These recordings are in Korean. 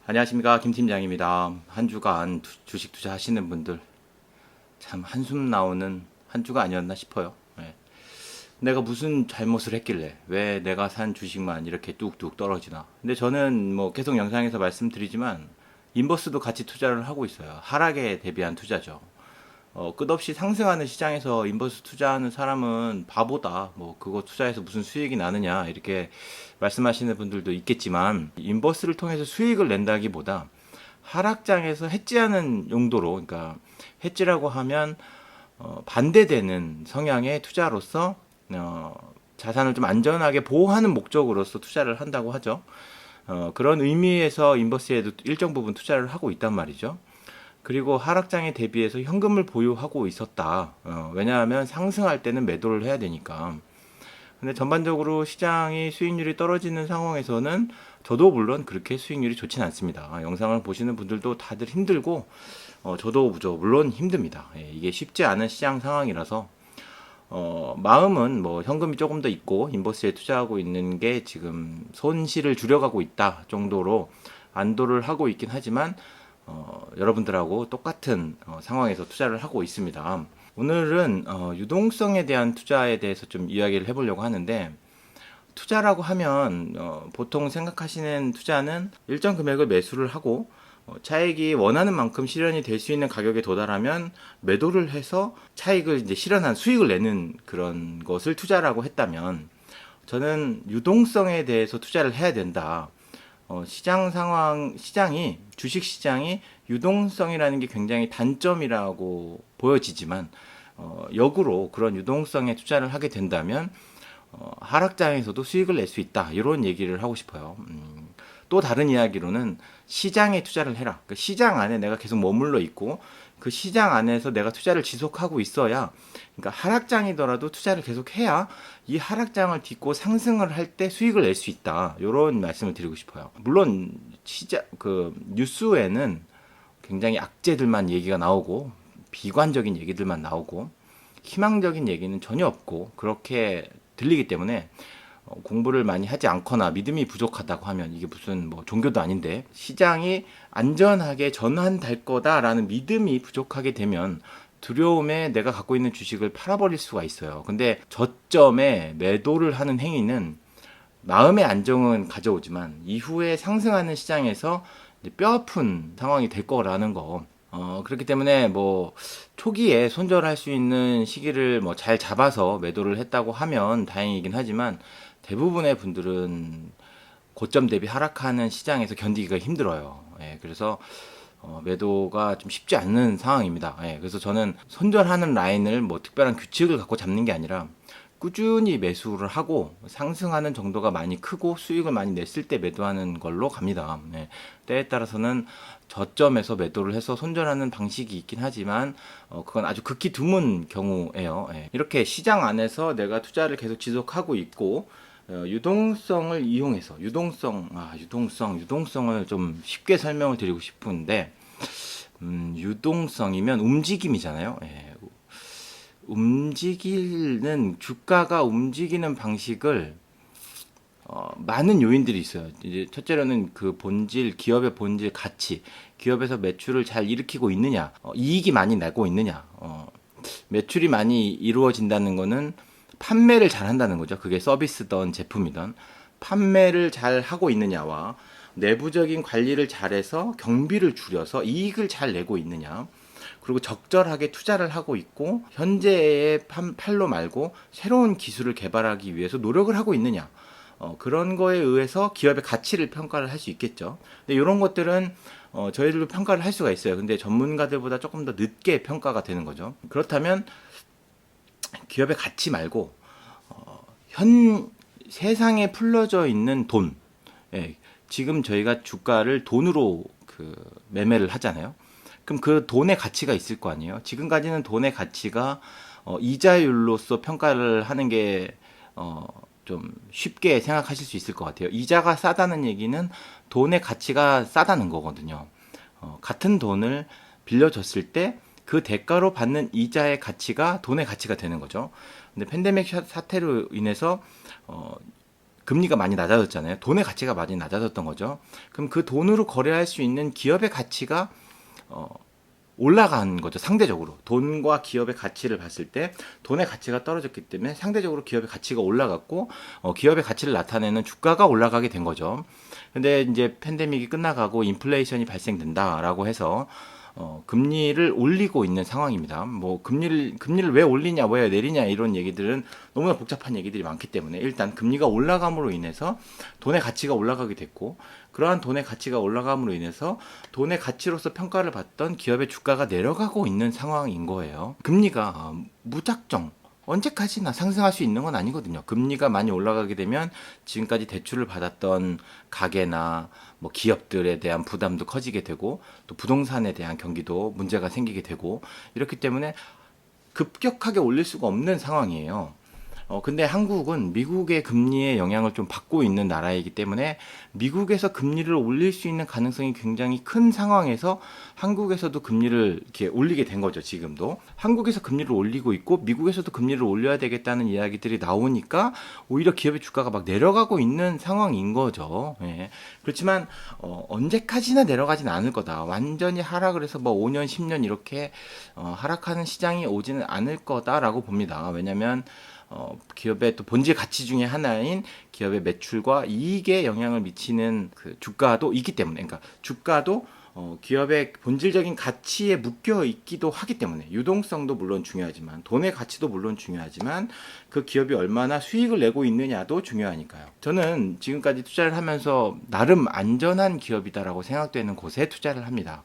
안녕하십니까, 김 팀장입니다. 한 주간 주식 투자하시는 분들 참 한숨 나오는 한 주가 아니었나 싶어요. 예. 내가 무슨 잘못을 했길래 왜 내가 산 주식만 이렇게 뚝뚝 떨어지나. 근데 저는 뭐 계속 영상에서 말씀드리지만 인버스도 같이 투자를 하고 있어요. 하락에 대비한 투자죠. 끝없이 상승하는 시장에서 인버스 투자하는 사람은 바보다. 뭐 그거 투자해서 무슨 수익이 나느냐 이렇게 말씀하시는 분들도 있겠지만, 인버스를 통해서 수익을 낸다기보다 하락장에서 해지하는 용도로, 그러니까 해지라고 하면 반대되는 성향의 투자로서 자산을 좀 안전하게 보호하는 목적으로서 투자를 한다고 하죠. 그런 의미에서 인버스에도 일정 부분 투자를 하고 있단 말이죠. 그리고 하락장에 대비해서 현금을 보유하고 있었다. 왜냐하면 상승할 때는 매도를 해야 되니까. 근데 전반적으로 시장이 수익률이 떨어지는 상황에서는 저도 물론 그렇게 수익률이 좋진 않습니다. 영상을 보시는 분들도 다들 힘들고, 저도 물론 힘듭니다. 예, 이게 쉽지 않은 시장 상황이라서 마음은 뭐 현금이 조금 더 있고 인버스에 투자하고 있는 게 지금 손실을 줄여가고 있다 정도로 안도를 하고 있긴 하지만, 여러분들하고 똑같은 상황에서 투자를 하고 있습니다. 오늘은 유동성에 대한 투자에 대해서 좀 이야기를 해보려고 하는데, 투자라고 하면 보통 생각하시는 투자는 일정 금액을 매수를 하고 차익이 원하는 만큼 실현이 될 수 있는 가격에 도달하면 매도를 해서 차익을 이제 실현한 수익을 내는 그런 것을 투자라고 했다면, 저는 유동성에 대해서 투자를 해야 된다. 주식 시장이 유동성이라는 게 굉장히 단점이라고 보여지지만, 역으로 그런 유동성에 투자를 하게 된다면 하락장에서도 수익을 낼 수 있다, 이런 얘기를 하고 싶어요. 또 다른 이야기로는 시장에 투자를 해라. 그 시장 안에 내가 계속 머물러 있고 그 시장 안에서 내가 투자를 지속하고 있어야, 그러니까 하락장이더라도 투자를 계속 해야 이 하락장을 딛고 상승을 할 때 수익을 낼 수 있다, 이런 말씀을 드리고 싶어요. 물론 뉴스에는 굉장히 악재들만 얘기가 나오고 비관적인 얘기들만 나오고 희망적인 얘기는 전혀 없고 그렇게 들리기 때문에, 공부를 많이 하지 않거나 믿음이 부족하다고 하면, 이게 무슨 뭐 종교도 아닌데 시장이 안전하게 전환될 거다라는 믿음이 부족하게 되면 두려움에 내가 갖고 있는 주식을 팔아버릴 수가 있어요. 근데 저점에 매도를 하는 행위는 마음의 안정은 가져오지만 이후에 상승하는 시장에서 뼈아픈 상황이 될 거라는 거. 그렇기 때문에 뭐 초기에 손절할 수 있는 시기를 뭐 잘 잡아서 매도를 했다고 하면 다행이긴 하지만, 대부분의 분들은 고점 대비 하락하는 시장에서 견디기가 힘들어요. 예, 그래서 매도가 좀 쉽지 않는 상황입니다. 예, 그래서 저는 손절하는 라인을 뭐 특별한 규칙을 갖고 잡는 게 아니라 꾸준히 매수를 하고 상승하는 정도가 많이 크고 수익을 많이 냈을 때 매도하는 걸로 갑니다. 네. 때에 따라서는 저점에서 매도를 해서 손절하는 방식이 있긴 하지만 그건 아주 극히 드문 경우예요. 예. 이렇게 시장 안에서 내가 투자를 계속 지속하고 있고 유동성을 이용해서 유동성을 좀 쉽게 설명을 드리고 싶은데, 유동성이면 움직임이잖아요. 예. 주가가 움직이는 방식을 많은 요인들이 있어요. 이제 첫째로는 그 기업의 본질 가치, 기업에서 매출을 잘 일으키고 있느냐, 이익이 많이 나고 있느냐. 매출이 많이 이루어진다는 거는 판매를 잘 한다는 거죠. 그게 서비스든 제품이든 판매를 잘 하고 있느냐와 내부적인 관리를 잘해서 경비를 줄여서 이익을 잘 내고 있느냐, 그리고 적절하게 투자를 하고 있고 현재의 판로 말고 새로운 기술을 개발하기 위해서 노력을 하고 있느냐, 그런 거에 의해서 기업의 가치를 평가를 할 수 있겠죠. 근데 이런 것들은 저희들도 평가를 할 수가 있어요. 근데 전문가들보다 조금 더 늦게 평가가 되는 거죠. 그렇다면 기업의 가치 말고 현 세상에 풀려져 있는 돈, 예, 지금 저희가 주가를 돈으로 매매를 하잖아요. 그럼 그 돈의 가치가 있을 거 아니에요. 지금 가지는 돈의 가치가 이자율로서 평가를 하는 게 좀 쉽게 생각하실 수 있을 것 같아요. 이자가 싸다는 얘기는 돈의 가치가 싸다는 거거든요. 같은 돈을 빌려줬을 때 그 대가로 받는 이자의 가치가 돈의 가치가 되는 거죠. 근데 팬데믹 사태로 인해서 금리가 많이 낮아졌잖아요. 돈의 가치가 많이 낮아졌던 거죠. 그럼 그 돈으로 거래할 수 있는 기업의 가치가 올라간 거죠. 상대적으로 돈과 기업의 가치를 봤을 때 돈의 가치가 떨어졌기 때문에 상대적으로 기업의 가치가 올라갔고 기업의 가치를 나타내는 주가가 올라가게 된 거죠. 근데 이제 팬데믹이 끝나가고 인플레이션이 발생된다라고 해서 금리를 올리고 있는 상황입니다. 뭐 금리를 왜 올리냐, 왜 내리냐 이런 얘기들은 너무나 복잡한 얘기들이 많기 때문에 일단 금리가 올라감으로 인해서 돈의 가치가 올라가게 됐고 그러한 돈의 가치가 올라감으로 인해서 돈의 가치로서 평가를 받던 기업의 주가가 내려가고 있는 상황인 거예요. 금리가 무작정 언제까지나 상승할 수 있는 건 아니거든요. 금리가 많이 올라가게 되면 지금까지 대출을 받았던 가게나 뭐 기업들에 대한 부담도 커지게 되고 또 부동산에 대한 경기도 문제가 생기게 되고 이렇기 때문에 급격하게 올릴 수가 없는 상황이에요. 근데 한국은 미국의 금리의 영향을 좀 받고 있는 나라이기 때문에 미국에서 금리를 올릴 수 있는 가능성이 굉장히 큰 상황에서 한국에서도 금리를 이렇게 올리게 된 거죠, 지금도. 한국에서 금리를 올리고 있고 미국에서도 금리를 올려야 되겠다는 이야기들이 나오니까 오히려 기업의 주가가 막 내려가고 있는 상황인 거죠. 예. 그렇지만 언제까지나 내려가진 않을 거다. 완전히 하락을 해서 뭐 5년, 10년 이렇게 하락하는 시장이 오지는 않을 거다라고 봅니다. 왜냐면 기업의 또 본질 가치 중에 하나인 기업의 매출과 이익에 영향을 미치는 그 주가도 있기 때문에, 그러니까 주가도 기업의 본질적인 가치에 묶여 있기도 하기 때문에 유동성도 물론 중요하지만 돈의 가치도 물론 중요하지만 그 기업이 얼마나 수익을 내고 있느냐도 중요하니까요. 저는 지금까지 투자를 하면서 나름 안전한 기업이다라고 생각되는 곳에 투자를 합니다.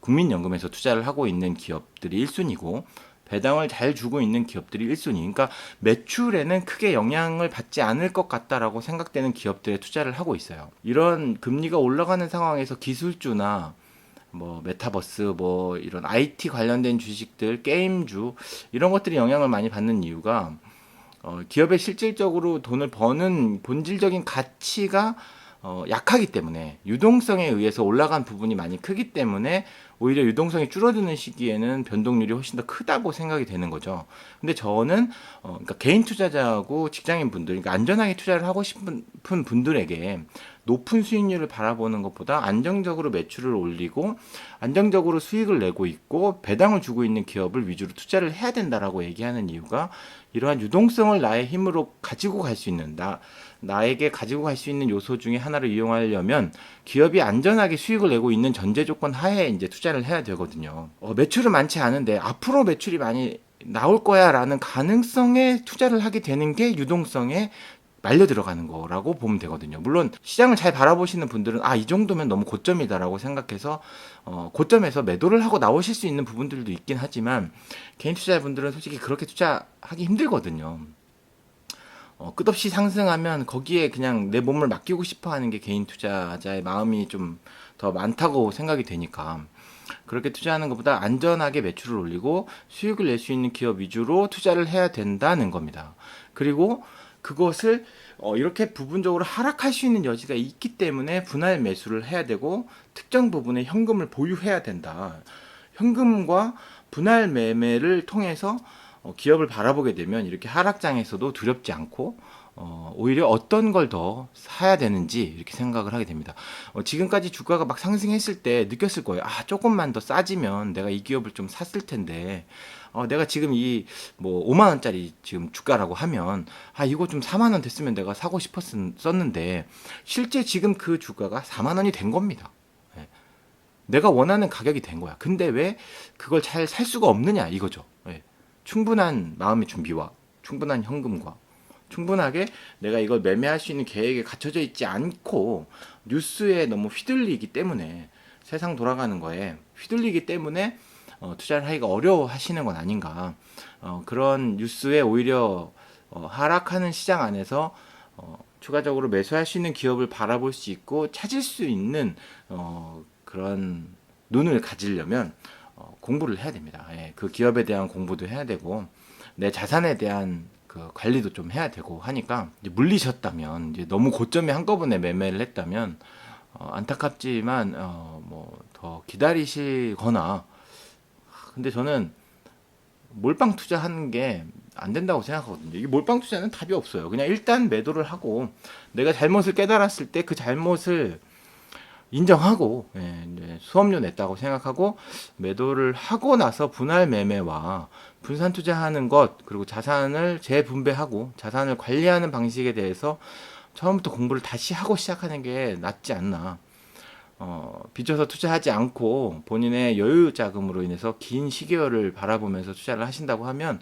국민연금에서 투자를 하고 있는 기업들이 1순위고 배당을 잘 주고 있는 기업들이 1순위. 그러니까 매출에는 크게 영향을 받지 않을 것 같다라고 생각되는 기업들에 투자를 하고 있어요. 이런 금리가 올라가는 상황에서 기술주나 뭐 메타버스 뭐 이런 IT 관련된 주식들, 게임주 이런 것들이 영향을 많이 받는 이유가 기업의 실질적으로 돈을 버는 본질적인 가치가 약하기 때문에 유동성에 의해서 올라간 부분이 많이 크기 때문에 오히려 유동성이 줄어드는 시기에는 변동률이 훨씬 더 크다고 생각이 되는 거죠. 근데 저는 그러니까 개인 투자자하고 직장인 분들, 그러니까 안전하게 투자를 하고 싶은 분들에게 높은 수익률을 바라보는 것보다 안정적으로 매출을 올리고 안정적으로 수익을 내고 있고 배당을 주고 있는 기업을 위주로 투자를 해야 된다라고 얘기하는 이유가 이러한 유동성을 나의 힘으로 가지고 갈 수 있는 나에게 가지고 갈 수 있는 요소 중에 하나를 이용하려면 기업이 안전하게 수익을 내고 있는 전제 조건 하에 이제 투자를 해야 되거든요. 매출은 많지 않은데 앞으로 매출이 많이 나올 거야라는 가능성에 투자를 하게 되는 게 유동성에 말려 들어가는 거라고 보면 되거든요. 물론 시장을 잘 바라보시는 분들은 이 정도면 너무 고점이다라고 생각해서 고점에서 매도를 하고 나오실 수 있는 부분들도 있긴 하지만 개인 투자자분들은 솔직히 그렇게 투자하기 힘들거든요. 끝없이 상승하면 거기에 그냥 내 몸을 맡기고 싶어 하는 게 개인 투자자의 마음이 좀 더 많다고 생각이 되니까 그렇게 투자하는 것보다 안전하게 매출을 올리고 수익을 낼 수 있는 기업 위주로 투자를 해야 된다는 겁니다. 그리고 그것을 이렇게 부분적으로 하락할 수 있는 여지가 있기 때문에 분할 매수를 해야 되고 특정 부분의 현금을 보유해야 된다. 현금과 분할 매매를 통해서 기업을 바라보게 되면 이렇게 하락장에서도 두렵지 않고 오히려 어떤 걸 더 사야 되는지 이렇게 생각을 하게 됩니다. 지금까지 주가가 막 상승했을 때 느꼈을 거예요. 조금만 더 싸지면 내가 이 기업을 좀 샀을 텐데 내가 지금 이 뭐 5만 원짜리 지금 주가라고 하면 이거 좀 4만 원 됐으면 내가 사고 싶었었는데 실제 지금 그 주가가 4만 원이 된 겁니다. 예. 내가 원하는 가격이 된 거야. 근데 왜 그걸 잘 살 수가 없느냐 이거죠. 예. 충분한 마음의 준비와 충분한 현금과 충분하게 내가 이걸 매매할 수 있는 계획에 갖춰져 있지 않고 뉴스에 너무 휘둘리기 때문에 세상 돌아가는 거에 휘둘리기 때문에 투자를 하기가 어려워하시는 건 아닌가. 그런 뉴스에 오히려 하락하는 시장 안에서 추가적으로 매수할 수 있는 기업을 바라볼 수 있고 찾을 수 있는 그런 눈을 가지려면 공부를 해야 됩니다. 예, 그 기업에 대한 공부도 해야 되고 내 자산에 대한 그 관리도 좀 해야 되고 하니까 이제 물리셨다면 이제 너무 고점에 한꺼번에 매매를 했다면 안타깝지만 뭐 더 기다리시거나 근데 저는 몰빵 투자하는 게 안 된다고 생각하거든요. 이게 몰빵 투자는 답이 없어요. 그냥 일단 매도를 하고 내가 잘못을 깨달았을 때 그 잘못을 인정하고, 이제 수업료 냈다고 생각하고 매도를 하고 나서 분할 매매와 분산 투자하는 것, 그리고 자산을 재분배하고 자산을 관리하는 방식에 대해서 처음부터 공부를 다시 하고 시작하는 게 낫지 않나. 빚어서 투자하지 않고 본인의 여유 자금으로 인해서 긴 시계열을 바라보면서 투자를 하신다고 하면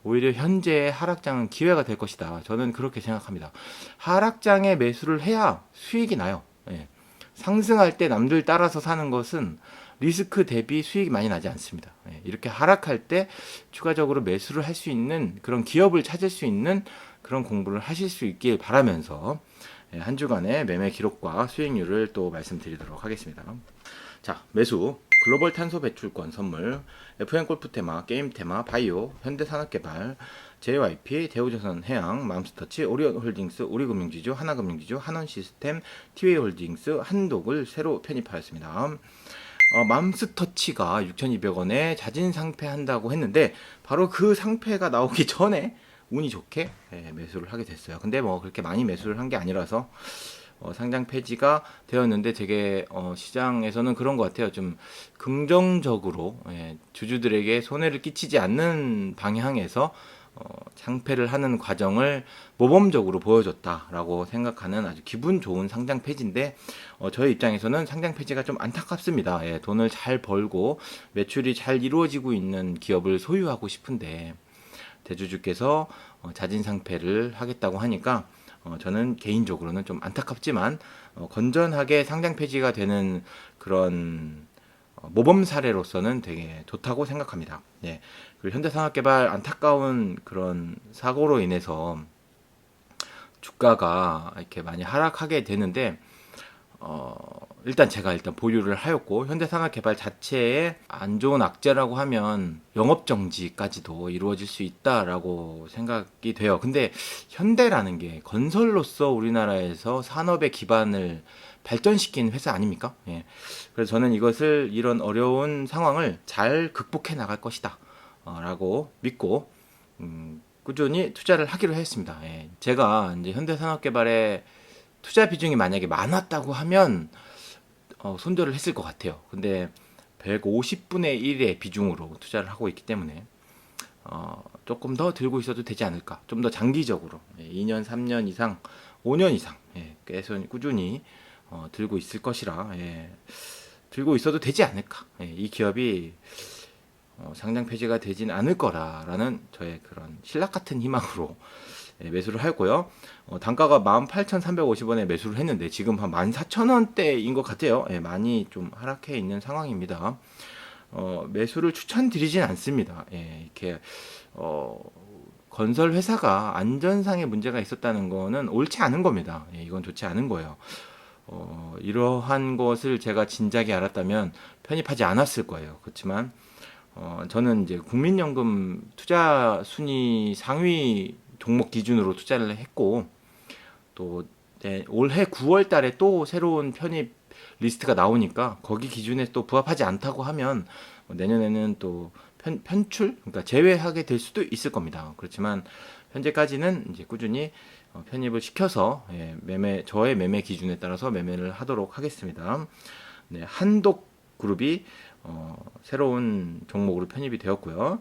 오히려 현재의 하락장은 기회가 될 것이다. 저는 그렇게 생각합니다. 하락장에 매수를 해야 수익이 나요. 예. 상승할 때 남들 따라서 사는 것은 리스크 대비 수익이 많이 나지 않습니다. 예. 이렇게 하락할 때 추가적으로 매수를 할 수 있는 그런 기업을 찾을 수 있는 그런 공부를 하실 수 있길 바라면서 한 주간의 매매 기록과 수익률을 또 말씀드리도록 하겠습니다. 자, 매수 글로벌 탄소 배출권 선물, FM골프 테마, 게임 테마, 바이오, 현대산업개발, JYP, 대우조선해양, 맘스터치, 오리온홀딩스, 우리금융지주, 하나금융지주, 한원시스템, 티웨이홀딩스, 한독을 새로 편입하였습니다. 맘스터치가 6,200원에 자진 상패한다고 했는데 바로 그 상패가 나오기 전에 운이 좋게 매수를 하게 됐어요. 근데 뭐 그렇게 많이 매수를 한 게 아니라서 상장 폐지가 되었는데 되게 시장에서는 그런 것 같아요. 좀 긍정적으로 주주들에게 손해를 끼치지 않는 방향에서 상패를 하는 과정을 모범적으로 보여줬다라고 생각하는 아주 기분 좋은 상장 폐지인데 저희 입장에서는 상장 폐지가 좀 안타깝습니다. 돈을 잘 벌고 매출이 잘 이루어지고 있는 기업을 소유하고 싶은데 대주주께서 자진 상패를 하겠다고 하니까 저는 개인적으로는 좀 안타깝지만 건전하게 상장 폐지가 되는 그런 모범 사례로서는 되게 좋다고 생각합니다. 예. 그리고 현대산업개발 안타까운 그런 사고로 인해서 주가가 이렇게 많이 하락하게 되는데 일단 제가 보유를 하였고 현대산업개발 자체에 안 좋은 악재라고 하면 영업정지까지도 이루어질 수 있다라고 생각이 돼요. 근데 현대라는 게 건설로서 우리나라에서 산업의 기반을 발전시킨 회사 아닙니까? 예. 그래서 저는 이런 어려운 상황을 잘 극복해 나갈 것이다 라고 믿고 꾸준히 투자를 하기로 했습니다. 예. 제가 이제 현대산업개발에 투자 비중이 만약에 많았다고 하면 손절을 했을 것 같아요. 근데 150분의 1의 비중으로 투자를 하고 있기 때문에 조금 더 들고 있어도 되지 않을까. 좀 더 장기적으로 2년, 3년 이상, 5년 이상 계속 꾸준히 들고 있을 것이라 들고 있어도 되지 않을까. 이 기업이 상장 폐지가 되진 않을 거라라는 저의 그런 신락 같은 희망으로 매수를 하였고요. 단가가 18,350원에 매수를 했는데 지금 한 14,000원대인 것 같아요. 많이 좀 하락해 있는 상황입니다. 매수를 추천드리진 않습니다. 이렇게 건설 회사가 안전상의 문제가 있었다는 거는 옳지 않은 겁니다. 이건 좋지 않은 거예요. 이러한 것을 제가 진작에 알았다면 편입하지 않았을 거예요. 그렇지만 저는 이제 국민연금 투자 순위 상위 종목 기준으로 투자를 했고 또 올해 9월 달에 또 새로운 편입 리스트가 나오니까 거기 기준에 또 부합하지 않다고 하면 내년에는 또 편출, 그러니까 제외하게 될 수도 있을 겁니다. 그렇지만 현재까지는 이제 꾸준히 편입을 시켜서 저의 매매 기준에 따라서 매매를 하도록 하겠습니다. 네, 한독 그룹이 새로운 종목으로 편입이 되었고요.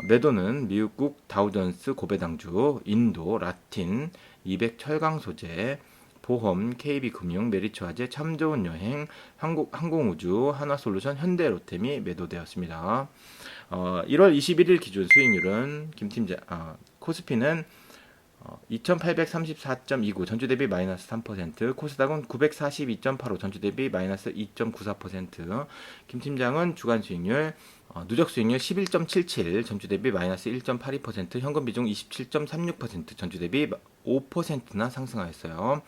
매도는 미국국 다우존스 고배당주, 인도, 라틴, 200 철강 소재, 보험, KB금융, 메리츠화재, 참 좋은 여행, 항공우주, 한화솔루션, 현대로템이 매도되었습니다. 1월 21일 기준 수익률은 코스피는 2834.29 전주 대비 마이너스 3%, 코스닥은 942.85 전주 대비 마이너스 2.94%, 김 팀장은 주간 수익률 누적 수익률 11.77 전주 대비 마이너스 1.82%, 현금 비중 27.36% 전주 대비 5%나 상승하였어요.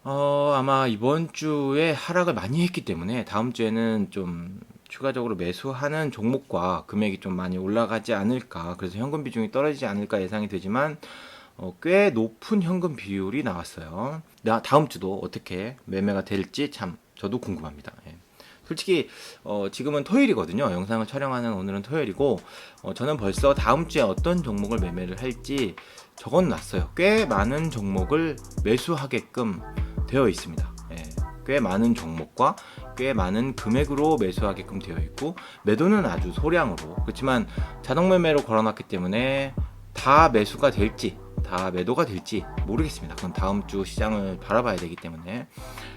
아마 이번 주에 하락을 많이 했기 때문에 다음 주에는 좀 추가적으로 매수하는 종목과 금액이 좀 많이 올라가지 않을까, 그래서 현금 비중이 떨어지지 않을까 예상이 되지만 꽤 높은 현금 비율이 나왔어요. 다음 주도 어떻게 매매가 될지 참 저도 궁금합니다. 솔직히 지금은 토요일이거든요. 영상을 촬영하는 오늘은 토요일이고 저는 벌써 다음 주에 어떤 종목을 매매를 할지 적어놨어요. 꽤 많은 종목을 매수하게끔 되어 있습니다. 예, 꽤 많은 종목과 꽤 많은 금액으로 매수하게끔 되어 있고 매도는 아주 소량으로, 그렇지만 자동 매매로 걸어놨기 때문에 다 매수가 될지 다 매도가 될지 모르겠습니다. 그건 다음 주 시장을 바라봐야 되기 때문에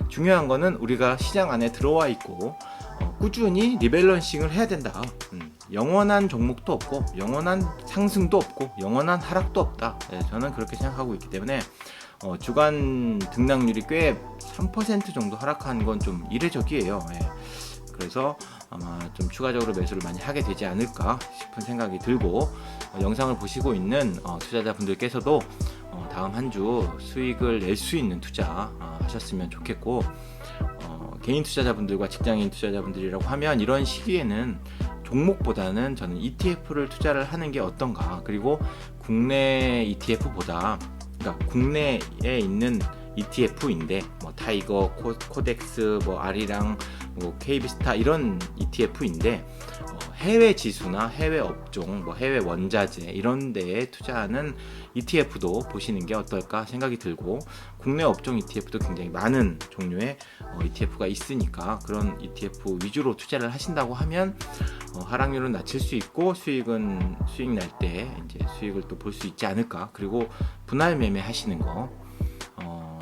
중요한 거는 우리가 시장 안에 들어와 있고 꾸준히 리밸런싱을 해야 된다. 영원한 종목도 없고 영원한 상승도 없고 영원한 하락도 없다. 예, 저는 그렇게 생각하고 있기 때문에 주간 등락률이 꽤 3% 정도 하락한 건 좀 이례적이에요. 예. 그래서 아마 좀 추가적으로 매수를 많이 하게 되지 않을까 싶은 생각이 들고 영상을 보시고 있는 투자자분들께서도 다음 한 주 수익을 낼 수 있는 투자 하셨으면 좋겠고, 개인 투자자분들과 직장인 투자자분들이라고 하면 이런 시기에는 종목보다는 저는 ETF를 투자를 하는 게 어떤가. 그리고 국내 ETF보다, 그러니까 국내에 있는 ETF인데 뭐 타이거, 코덱스, 뭐 아리랑, 뭐 KB스타 이런 ETF인데 해외 지수나 해외 업종, 뭐 해외 원자재 이런 데에 투자하는 ETF도 보시는 게 어떨까 생각이 들고, 국내 업종 ETF도 굉장히 많은 종류의 ETF가 있으니까 그런 ETF 위주로 투자를 하신다고 하면 하락률은 낮출 수 있고 수익 날 때 이제 수익을 또 볼 수 있지 않을까. 그리고 분할 매매 하시는 거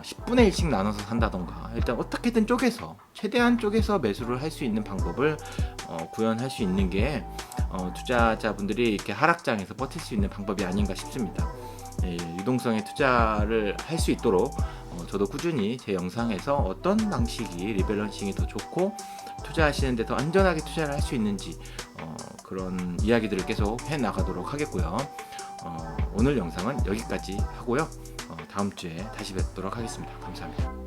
10분의 1씩 나눠서 산다던가, 일단 어떻게든 쪼개서 최대한 쪼개서 매수를 할 수 있는 방법을 구현할 수 있는 게 투자자분들이 이렇게 하락장에서 버틸 수 있는 방법이 아닌가 싶습니다. 예, 유동성의 투자를 할 수 있도록 저도 꾸준히 제 영상에서 어떤 방식이 리밸런싱이 더 좋고 투자하시는데 더 안전하게 투자를 할 수 있는지 그런 이야기들을 계속 해 나가도록 하겠고요. 오늘 영상은 여기까지 하고요. 다음 주에 다시 뵙도록 하겠습니다. 감사합니다.